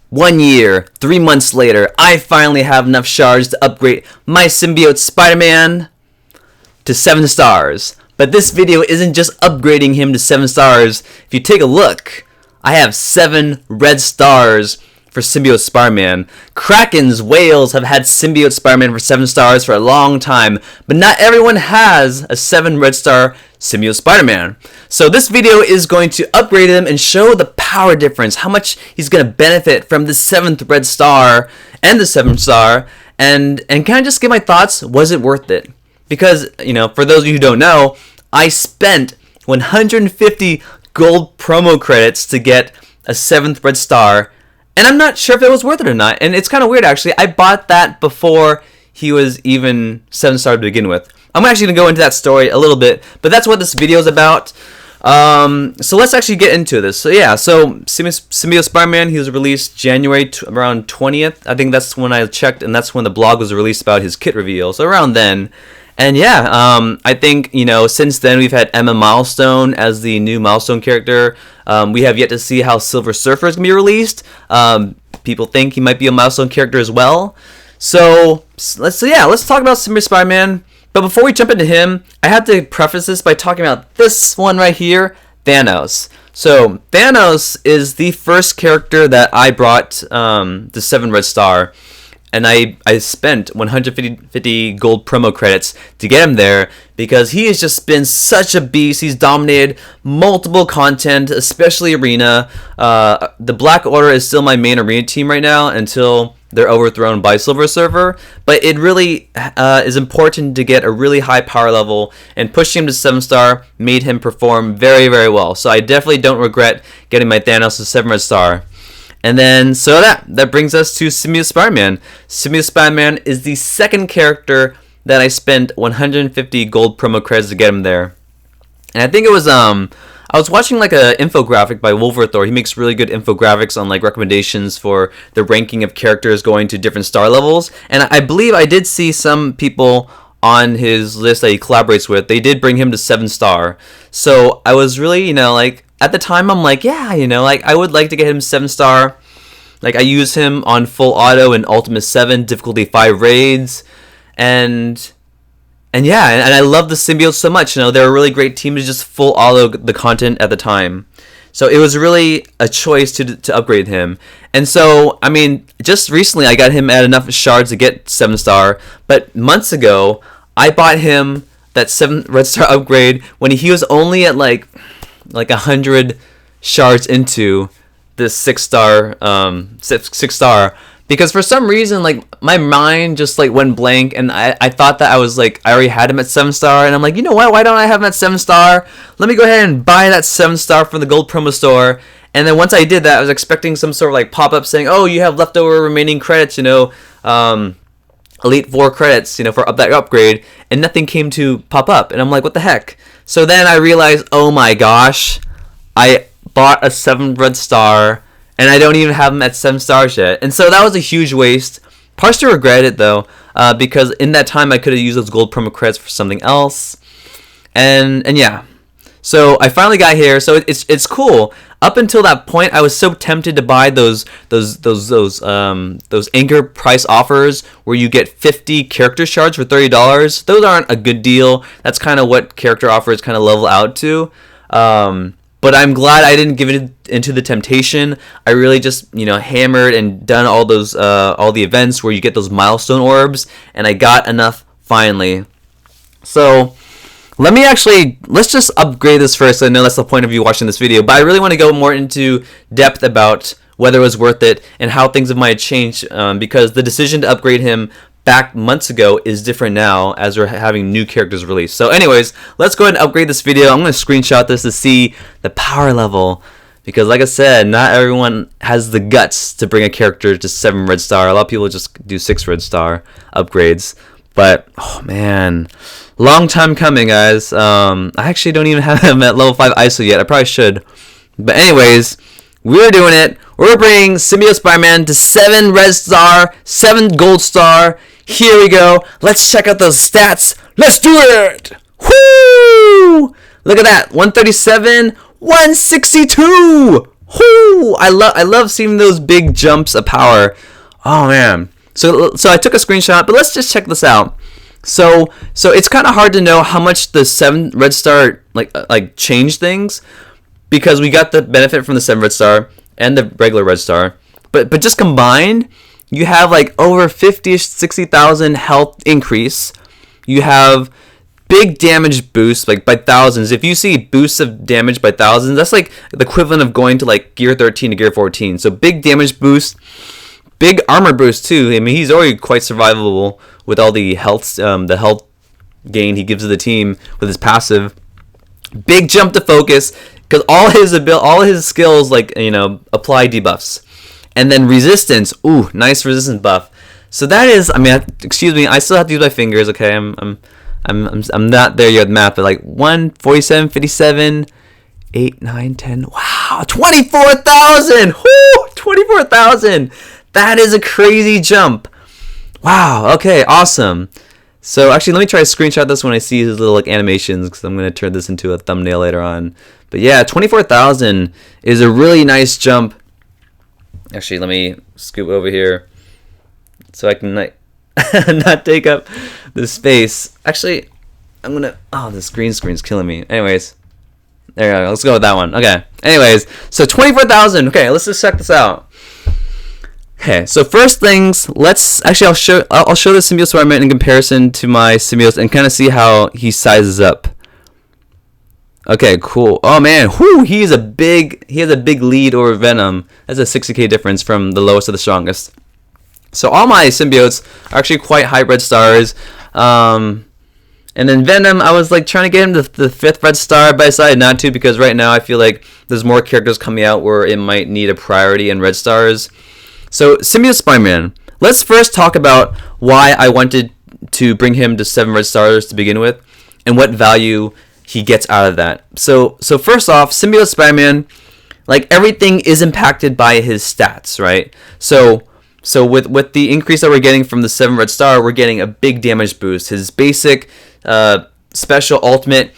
1 year, 3 months later, I finally have enough shards to upgrade my symbiote Spider-Man to 7 stars. But this video isn't just upgrading him to 7 stars. If you take a look, I have 7 red stars for symbiote Spider-Man. Krakens, whales have had symbiote Spider-Man for 7 stars for a long time, but not everyone has a 7 red star symbiote Spider-Man. So this video is going to upgrade him and show the power difference, how much he's going to benefit from the 7th red star and the 7th star, and can I just give my thoughts? Was it worth it? Because, you know, for those of you who don't know, I spent 150 gold promo credits to get a 7th red star, and I'm not sure if it was worth it or not. And it's kind of weird, actually. I bought that before he was even 7 star to begin with. I'm actually going to go into that story a little bit, but that's what this video is about. So let's actually get into this. So yeah, so Symbiote Spider-Man, he was released January around 20th. I think that's when I checked, and that's when the blog was released about his kit reveal. So around then. And yeah, I think, you know, since then we've had Emma Milestone as the new Milestone character. We have yet to see how Silver Surfer is going to be released. People think he might be a Milestone character as well. So let's talk about Symbiote Spider-Man. But before we jump into him, I have to preface this by talking about this one right here, Thanos. So Thanos is the first character that I brought the 7 red star. And I spent 150 gold promo credits to get him there because he has just been such a beast. He's dominated multiple content, especially Arena. The Black Order is still my main Arena team right now until they're overthrown by Silver Surfer. But it really is important to get a really high power level, and pushing him to 7 star made him perform very, very well. So I definitely don't regret getting my Thanos to 7 red star. And then, so that brings us to Symbiote Spider-Man. Symbiote Spider-Man is the second character that I spent 150 gold promo credits to get him there. And I think it was, I was watching like a infographic by Wolverthor. He makes really good infographics on like recommendations for the ranking of characters going to different star levels. And I believe I did see some people on his list that he collaborates with. They did bring him to 7 star. So I was really, you know, like, at the time, I'm like, yeah, you know, like, I would like to get him 7 star. Like, I use him on full auto in Ultimate 7, difficulty 5 raids. And yeah, and I love the symbiotes so much. You know, they're a really great team to just full auto the content at the time. So it was really a choice to upgrade him. And so, I mean, just recently I got him at enough shards to get 7 star. But months ago, I bought him that 7 red star upgrade when he was only at like 100 shards into this 6 star because for some reason, like, my mind just like went blank, and I thought that I already had him at 7 star, and I'm like, you know what, why don't I have him at 7 star? Let me go ahead and buy that 7 star from the gold promo store. And then once I did that, I was expecting some sort of like pop-up saying, oh, you have leftover remaining credits, you know, Elite 4 credits, you know, for that upgrade, and nothing came to pop up, and I'm like, what the heck? So then I realized, oh my gosh, I bought a 7 red star, and I don't even have them at 7 stars yet. And so that was a huge waste. Partially regret it, though, because in that time I could have used those gold promo credits for something else. And yeah. So I finally got here, so it's cool. Up until that point, I was so tempted to buy those anchor price offers where you get 50 character shards for $30. Those aren't a good deal. That's kind of what character offers kind of level out to. But I'm glad I didn't give it into the temptation. I really just, you know, hammered and done all the events where you get those milestone orbs, and I got enough finally. So let's just upgrade this first. I know that's the point of you watching this video, but I really want to go more into depth about whether it was worth it and how things might change, because the decision to upgrade him back months ago is different now as we're having new characters released. So anyways, let's go ahead and upgrade this video. I'm going to screenshot this to see the power level, because like I said, not everyone has the guts to bring a character to 7 red star. A lot of people just do 6 red star upgrades. But, oh man, long time coming, guys. I actually don't even have him at level 5 ISO yet. I probably should. But anyways, we're doing it. We're bringing Symbiote Spider-Man to 7 red star, 7 gold star. Here we go. Let's check out those stats. Let's do it. Woo! Look at that. 137, 162. Whoo! I love seeing those big jumps of power. Oh man. So I took a screenshot, but let's just check this out. So it's kind of hard to know how much the 7 Red Star like changed things, because we got the benefit from the 7 Red Star and the regular Red Star. But just combined, you have like over 60,000 health increase. You have big damage boosts, like by thousands. If you see boosts of damage by thousands, that's like the equivalent of going to like gear 13 to gear 14. So big damage boost, big armor boost too. I mean, he's already quite survivable with all the health gain he gives to the team with his passive. Big jump to focus, because all his skills, like, you know, apply debuffs. And then resistance, ooh, nice resistance buff. So that is, I mean, excuse me, I still have to use my fingers. Okay, I'm not there yet with math, but like 1, 47, 57, 8, 9, 10. Wow, 24,000. Whoo, 24,000. That is a crazy jump. Wow. Okay, awesome. So actually, let me try to screenshot this when I see his little like animations, because I'm gonna turn this into a thumbnail later on. But yeah, 24,000 is a really nice jump. Actually, let me scoot over here so I can not take up the space. Actually, I'm gonna. Oh, this green screen's killing me. Anyways, there we go. Let's go with that one. Okay. Anyways, so 24,000. Okay, let's just check this out. Okay, so first things, I'll show the symbiote Spider-Man in comparison to my symbiotes and kind of see how he sizes up. Okay, cool. Oh man, whoo, he has a big lead over Venom. That's a 60k difference from the lowest to the strongest. So all my symbiotes are actually quite high Red Stars. And then Venom, I was like trying to get him to the 5th Red Star, but I decided not to, because right now I feel like there's more characters coming out where it might need a priority in Red Stars. So Symbiote Spider-Man, let's first talk about why I wanted to bring him to 7 Red Stars to begin with, and what value he gets out of that. So first off, Symbiote Spider-Man, like, everything is impacted by his stats, right? So with the increase that we're getting from the 7 Red Star, we're getting a big damage boost. His basic special ultimate,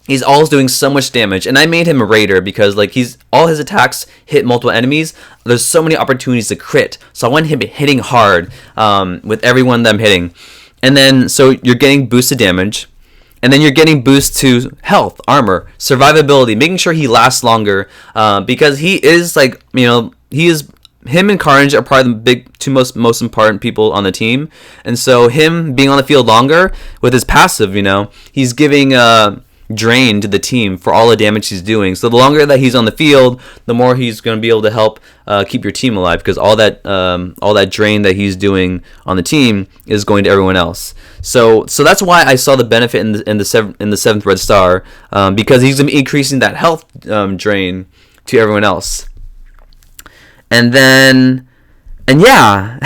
he's always doing so much damage, and I made him a raider because like all his attacks hit multiple enemies. There's so many opportunities to crit, so I want him hitting hard with everyone that I'm hitting. And then so you're getting boosted damage, and then you're getting boost to health, armor, survivability, making sure he lasts longer, because he is like, you know, him and Carnage are probably the two most important people on the team. And so him being on the field longer with his passive, you know, he's giving drain to the team for all the damage he's doing. So the longer that he's on the field, the more he's going to be able to help keep your team alive, because all that drain that he's doing on the team is going to everyone else. So that's why I saw the benefit in the 7th Red Star, because he's going to be increasing that health drain to everyone else. And yeah,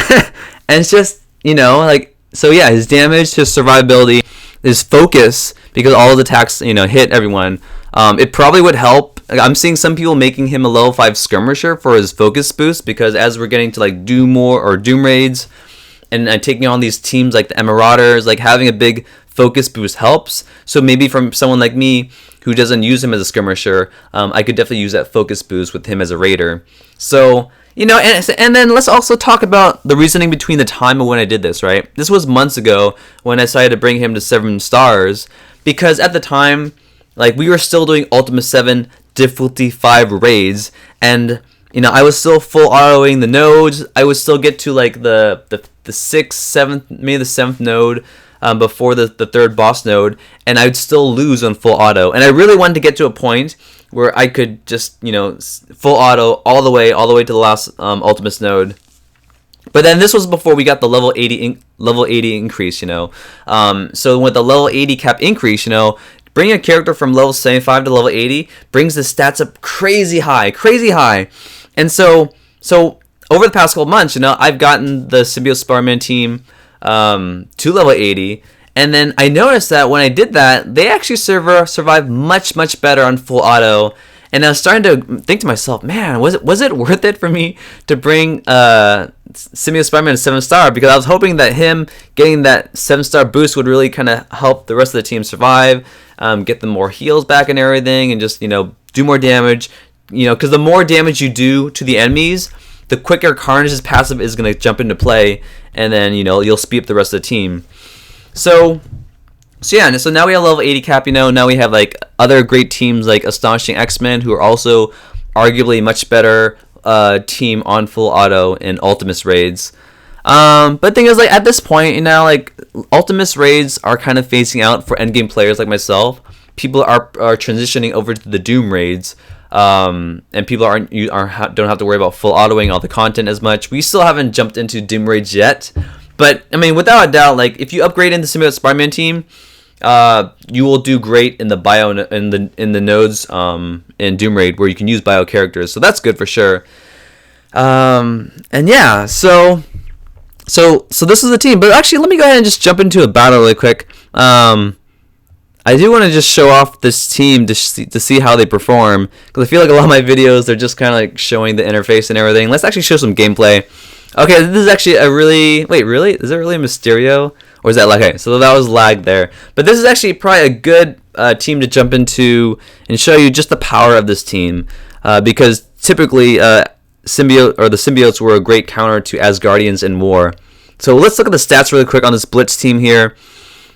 and it's just, you know, like, so yeah, his damage, his survivability, his focus, because all of the attacks, you know, hit everyone. It probably would help. I'm seeing some people making him a level 5 skirmisher for his focus boost, because as we're getting to like Doom raids and taking on these teams like the Marauders, like having a big focus boost helps. So maybe from someone like me who doesn't use him as a skirmisher, I could definitely use that focus boost with him as a raider. So, you know, and then let's also talk about the reasoning between the time of when I did this, right? This was months ago when I decided to bring him to 7 stars, because at the time, like, we were still doing Ultimate 7 difficulty 5 raids, and, you know, I was still full autoing the nodes. I would still get to like the 6th, 7th, maybe the 7th node before the 3rd boss node, and I'd still lose on full auto. And I really wanted to get to a point where I could just, you know, full auto all the way to the last Ultimates node. But then this was before we got the level 80 increase, you know. So with the level 80 cap increase, you know, bringing a character from level 75 to level 80 brings the stats up crazy high. And so over the past couple months, you know, I've gotten the Symbiote Spider-Man team to level 80. And then I noticed that when I did that, they actually survived much better on full auto. And I was starting to think to myself, man, was it worth it for me to bring Symbiote Spider-Man to 7 star? Because I was hoping that him getting that 7 star boost would really kind of help the rest of the team survive, get them more heals back and everything, and just, you know, do more damage, because the more damage you do to the enemies, the quicker Carnage's passive is going to jump into play, and then you'll speed up the rest of the team. So yeah, so now we have level 80 cap. Now we have like other great teams like Astonishing X-Men, who are also arguably much better team on full auto in Ultimus raids. But the thing is, like, at this point, like, Ultimus raids are kind of phasing out for endgame players like myself. People are transitioning over to the Doom raids, and people don't have to worry about full autoing all the content as much. We still haven't jumped into Doom raids yet, but I mean, without a doubt, like, if you upgrade in the Symbiote Spider-Man team, you will do great in the bio in the nodes in Doom Raid, where you can use bio characters. So that's good for sure. And yeah, so this is the team. But actually, let me go ahead and just jump into a battle really quick. I do want to just show off this team to see how they perform, because I feel like a lot of my videos, they're just kind of like showing the interface and everything. Let's actually show some gameplay. Okay, this is actually a really... Wait, really? Is it really a Mysterio? Or is that like... Okay, so that was lag there. But this is actually probably a good team to jump into and show you just the power of this team. Because typically, the Symbiotes were a great counter to Asgardians in war. So let's look at the stats really quick on this Blitz team here.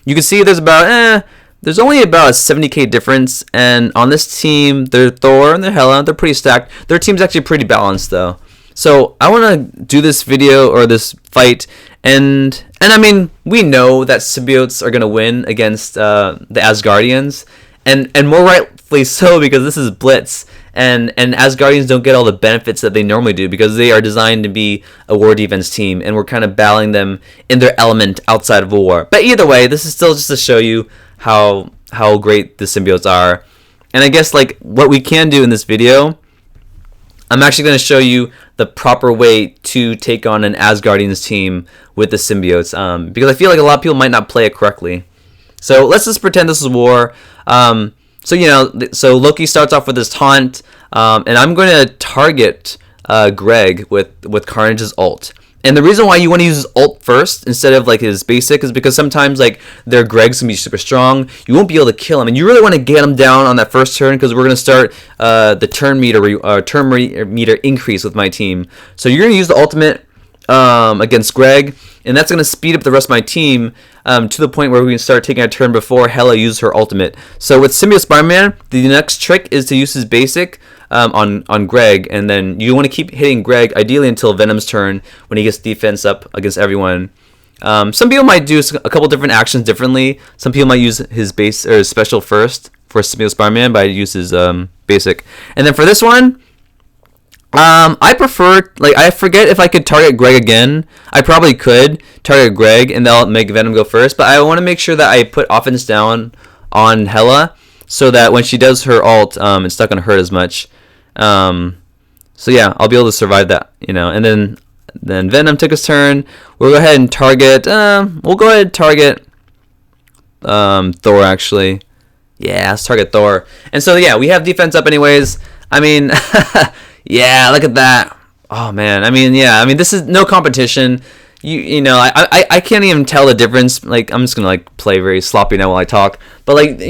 You can see there's only about a 70k difference. And on this team, they're Thor and they're Hela. They're pretty stacked. Their team's actually pretty balanced, though. So I want to do this video or this fight, and I mean, we know that symbiotes are gonna win against the Asgardians, and more rightfully so, because this is Blitz, and Asgardians don't get all the benefits that they normally do because they are designed to be a war defense team, and we're kind of battling them in their element outside of a war. But either way, this is still just to show you how great the symbiotes are, and I guess like what we can do in this video, I'm actually going to show you the proper way to take on an Asgardians team with the symbiotes, because I feel like a lot of people might not play it correctly. So let's just pretend this is war. So Loki starts off with his taunt, and I'm going to target Greg with Carnage's ult. And the reason why you want to use his ult first instead of like his basic is because sometimes like their Greg's gonna be super strong. You won't be able to kill him, and you really want to get him down on that first turn, because we're gonna start the turn meter increase with my team. So you're gonna use the ultimate against Greg, and that's gonna speed up the rest of my team to the point where we can start taking a turn before Hela uses her ultimate. So with Symbiote Spider-Man, the next trick is to use his basic on Greg, and then you want to keep hitting Greg ideally until Venom's turn, when he gets defense up against everyone. Some people might do a couple different actions differently. Some people might use his base or his special first for Symbiote Spider-Man, but I use his basic. And then for this one, I prefer, like, I forget if I could target Greg again. I probably could target Greg and that'll make Venom go first, but I want to make sure that I put offense down on Hela, so that when she does her ult, it's not going to hurt as much. So yeah, I'll be able to survive that, and then Venom took his turn. We'll go ahead and target, Thor, actually. Yeah, let's target Thor. And so yeah, we have defense up anyways. I mean, yeah, look at that. Oh man, I mean, this is no competition. I can't even tell the difference. Like, I'm just gonna like play very sloppy now while I talk. But like,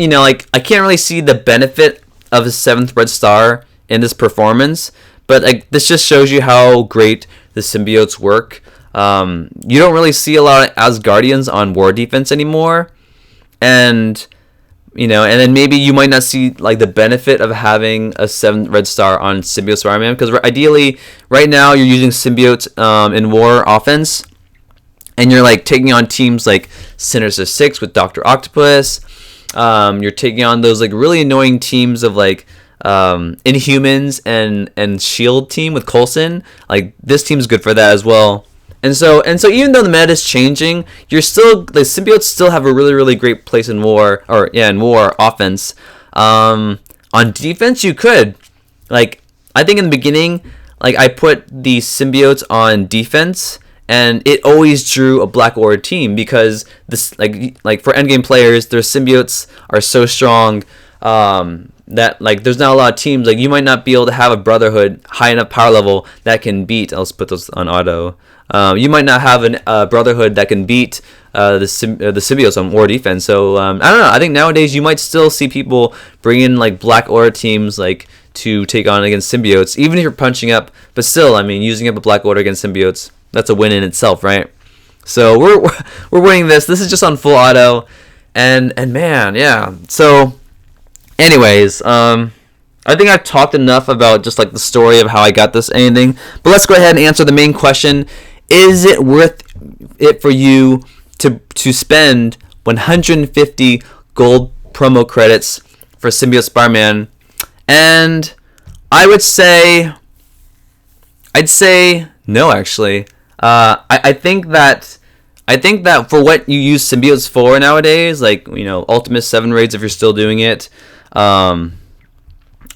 I can't really see the benefit of a 7th Red Star in this performance. But like, this just shows you how great the symbiotes work. You don't really see a lot of Asgardians on war defense anymore, and and then maybe you might not see like the benefit of having a 7th Red Star on Symbiote Spider-Man, because ideally right now you're using symbiotes in war offense, and you're like taking on teams like Sinister Six with Dr. Octopus. You're taking on those like really annoying teams of like Inhumans and Shield team with Coulson. Like, this team's good for that as well. And so even though the meta is changing, the symbiotes still have a really, really great place in war, in war offense. On defense, you could, like, I think in the beginning, like, I put the symbiotes on defense, and it always drew a Black Aura team, because this like for endgame players, their symbiotes are so strong that like there's not a lot of teams. Like, you might not be able to have a Brotherhood high enough power level that can beat. I'll put those on auto. You might not have a Brotherhood that can beat the symbiotes on war defense. So I don't know. I think nowadays you might still see people bring in like Black Aura teams like to take on against symbiotes, even if you're punching up. But still, I mean, using up a Black Order against symbiotes, that's a win in itself, right? So we're winning this. This is just on full auto, and man, yeah. So, anyways, I think I've talked enough about just like the story of how I got this anything. But let's go ahead and answer the main question: is it worth it for you to spend 150 gold promo credits for Symbiote Spider-Man? And I'd say no, actually. I think that for what you use symbiotes for nowadays, like, you know, Ultimate 7 raids if you're still doing it, Ultimate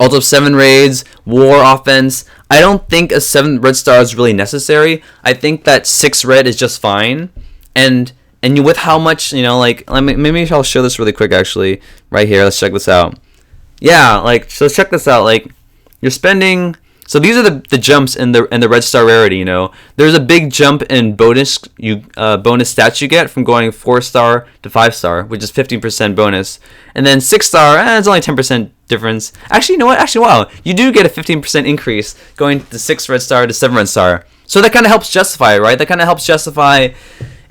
7 raids, war offense, I don't think a 7 red star is really necessary. I think that 6 red is just fine. And with how much, you know, like, maybe I'll show this really quick actually, right here. Let's check this out. Yeah, like, so check this out. Like, you're spending. So these are the jumps in the red star rarity. You know, there's a big jump in bonus stats you get from going 4-star to 5-star, which is 15% bonus, and then 6-star, it's only 10% difference. Actually, you know what? Actually, wow, you do get a 15% increase going to 6 red star to 7 red star. So that kind of helps justify it, right? That kind of helps justify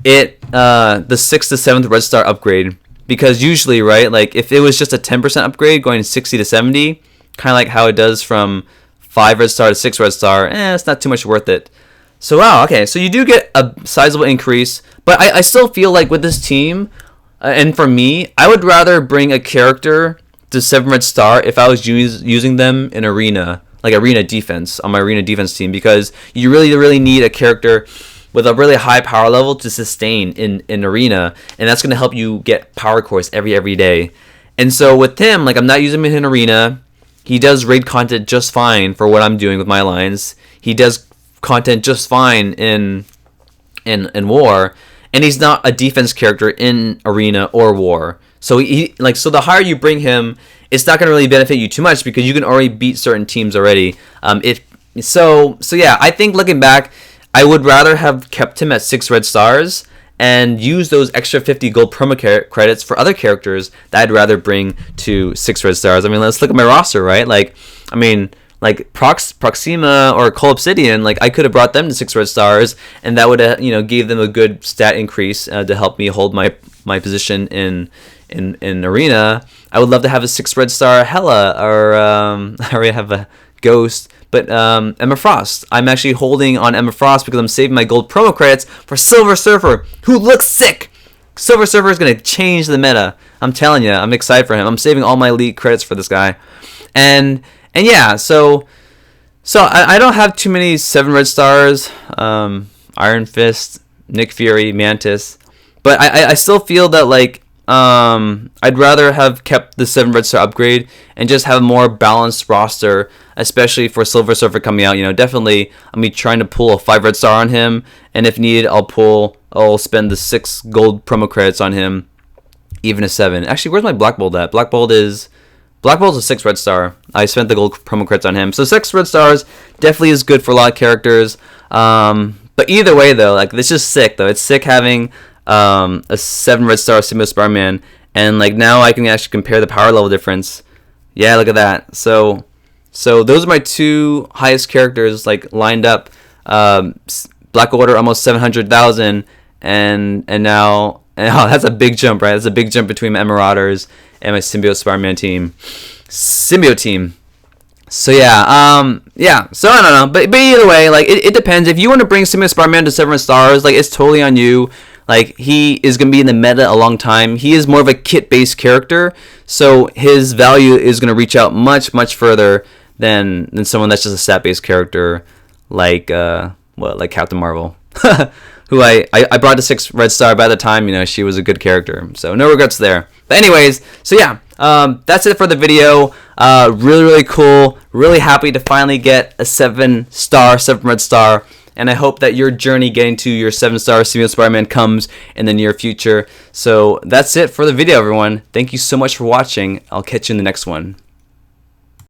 it, the 6th to 7th red star upgrade, because usually, right, like if it was just a 10% upgrade going 60 to 70, kind of like how it does from 5 red star to 6 red star, it's not too much worth it. So wow, okay, so you do get a sizable increase, but I still feel like with this team, and for me, I would rather bring a character to 7 red star if I was using them in arena, like arena defense, on my arena defense team, because you really need a character with a really high power level to sustain in arena, and that's going to help you get power cores every day. And so with him, like, I'm not using him in arena. He does raid content just fine for what I'm doing with my lines. He does content just fine in war, and he's not a defense character in arena or war. So so the higher you bring him, it's not going to really benefit you too much because you can already beat certain teams already. So yeah, I think looking back, I would rather have kept him at 6 red stars and use those extra 50 gold promo credits for other characters that I'd rather bring to 6 red stars. I mean, let's look at my roster, right? Like, I mean, like Proxima or Cole Obsidian, like I could have brought them to 6 red stars, and that would have, gave them a good stat increase to help me hold my position in arena. I would love to have a 6 red star Hela, or I already have a Ghost. But Emma Frost, I'm actually holding on Emma Frost because I'm saving my gold promo credits for Silver Surfer, who looks sick. Silver Surfer is going to change the meta. I'm telling you, I'm excited for him. I'm saving all my elite credits for this guy. And yeah, so I don't have too many 7 red stars. Iron Fist, Nick Fury, Mantis. But I still feel that, like, I'd rather have kept the 7 red star upgrade and just have a more balanced roster, especially for Silver Surfer coming out. Definitely I'll be trying to pull a 5 red star on him, and if needed, I'll spend the 6 gold promo credits on him, even a 7. Actually, where's my Black Bolt at? Black Bolt is a 6 red star. I spent the gold promo credits on him, so 6 red stars definitely is good for a lot of characters. But either way, though, like, this is sick though. It's sick having a 7 red star Symbiote Spider-Man, and like now I can actually compare the power level difference. Yeah, look at that. So those are my 2 highest characters, like, lined up. Black Order almost 700,000, and now that's a big jump, right? That's a big jump between my Marauders and my Symbiote Spider-Man team. Symbiote team. So yeah, so I don't know, but either way, like, it depends. If you want to bring Symbiote Spider-Man to 7 stars, like, it's totally on you. Like, he is going to be in the meta a long time. He is more of a kit-based character, so his value is going to reach out much further than someone that's just a stat-based character, like like Captain Marvel, who I brought to 6 red star. By the time, she was a good character, so no regrets there. But anyways, so yeah, that's it for the video. Really cool. Really happy to finally get a 7 red star. And I hope that your journey getting to your 7-star Symbiote Spider-Man comes in the near future. So that's it for the video, everyone. Thank you so much for watching. I'll catch you in the next one.